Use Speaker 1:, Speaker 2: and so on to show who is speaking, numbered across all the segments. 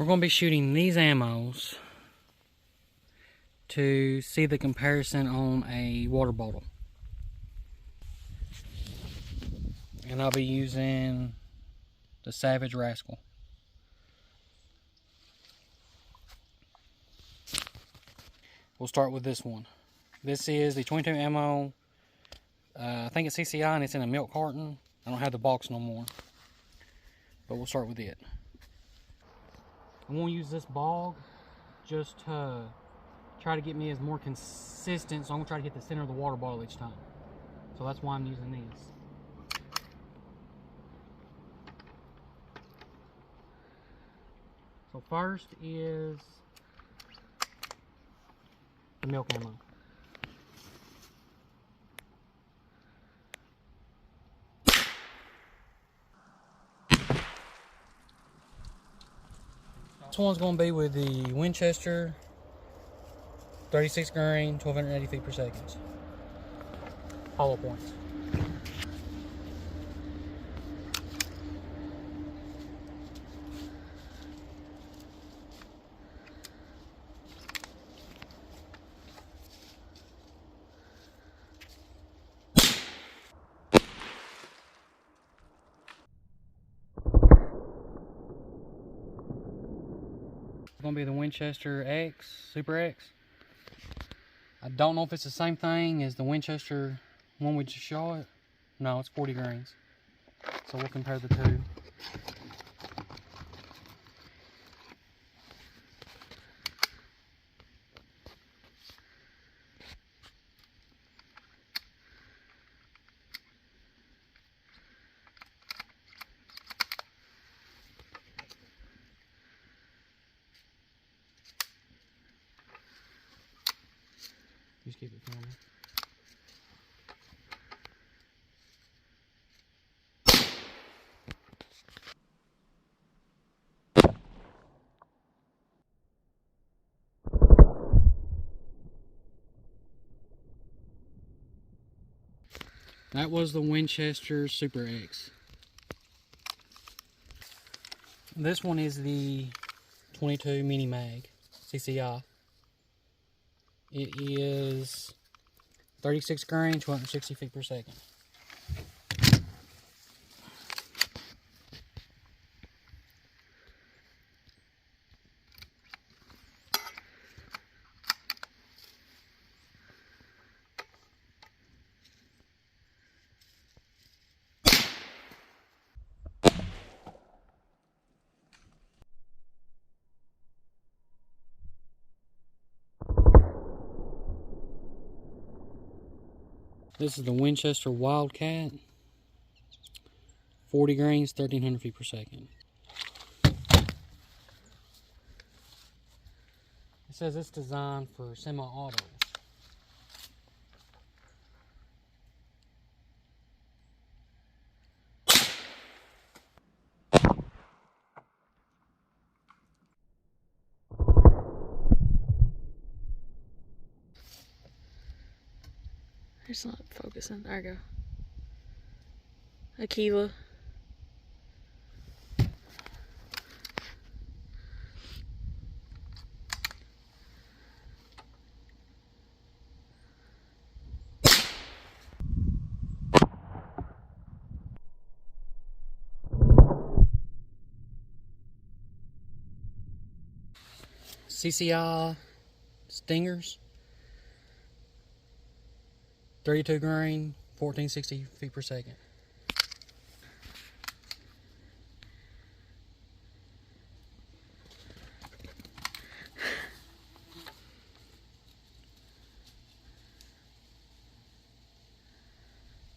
Speaker 1: We're going to be shooting these ammos to see the comparison on a water bottle. And I'll be using the Savage Rascal. We'll start with this one. This is the 22 ammo. I think it's CCI and it's in a milk carton. I don't have the box no more. But we'll start with it. I'm going to use this bog just to try to get me as more consistent. So I'm going to try to hit the center of the water bottle each time. So that's why I'm using these. So first is the milk ammo. This one's going to be with the Winchester 36 grain, 1280 feet per second. Hollow points. Going to be the Winchester X, Super X. I don't know if it's the same thing as the Winchester one we just shot. No, it's 40 grains. So we'll compare the two. Just keep it filming. That was the Winchester Super X. This one is the 22 Mini Mag CCI. It is 36 grain, 260 feet per second. This is the Winchester Wildcat, 40 grains, 1300 feet per second. It says it's designed for semi-autos.
Speaker 2: It's not focusing. There we go. Aquila.
Speaker 1: CCI Stingers, 32 grain, 1460 feet per second.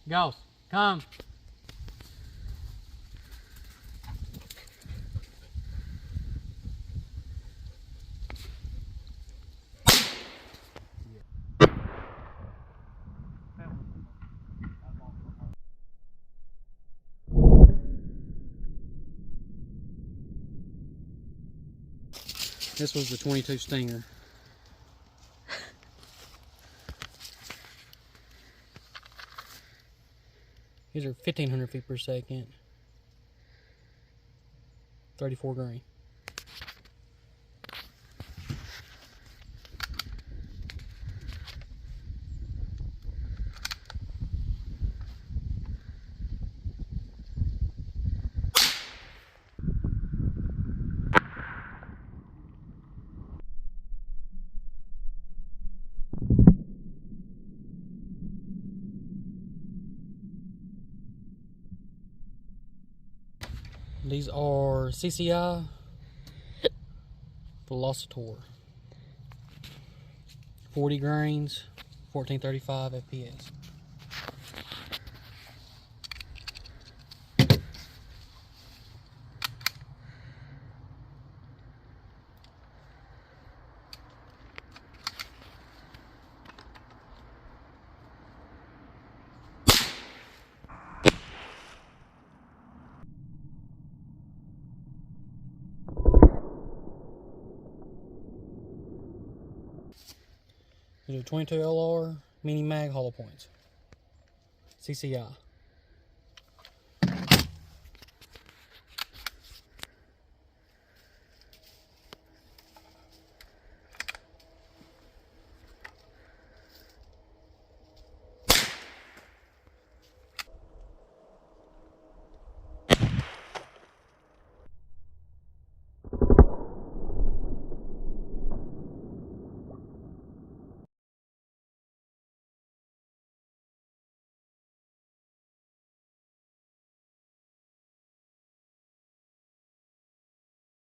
Speaker 1: Ghost, come. This was the 22 Stinger. These are 1500 feet per second. 34 grain. These are CCI Velocitor. 40 grains, 1435 FPS. These are 22 LR mini mag hollow points. CCI.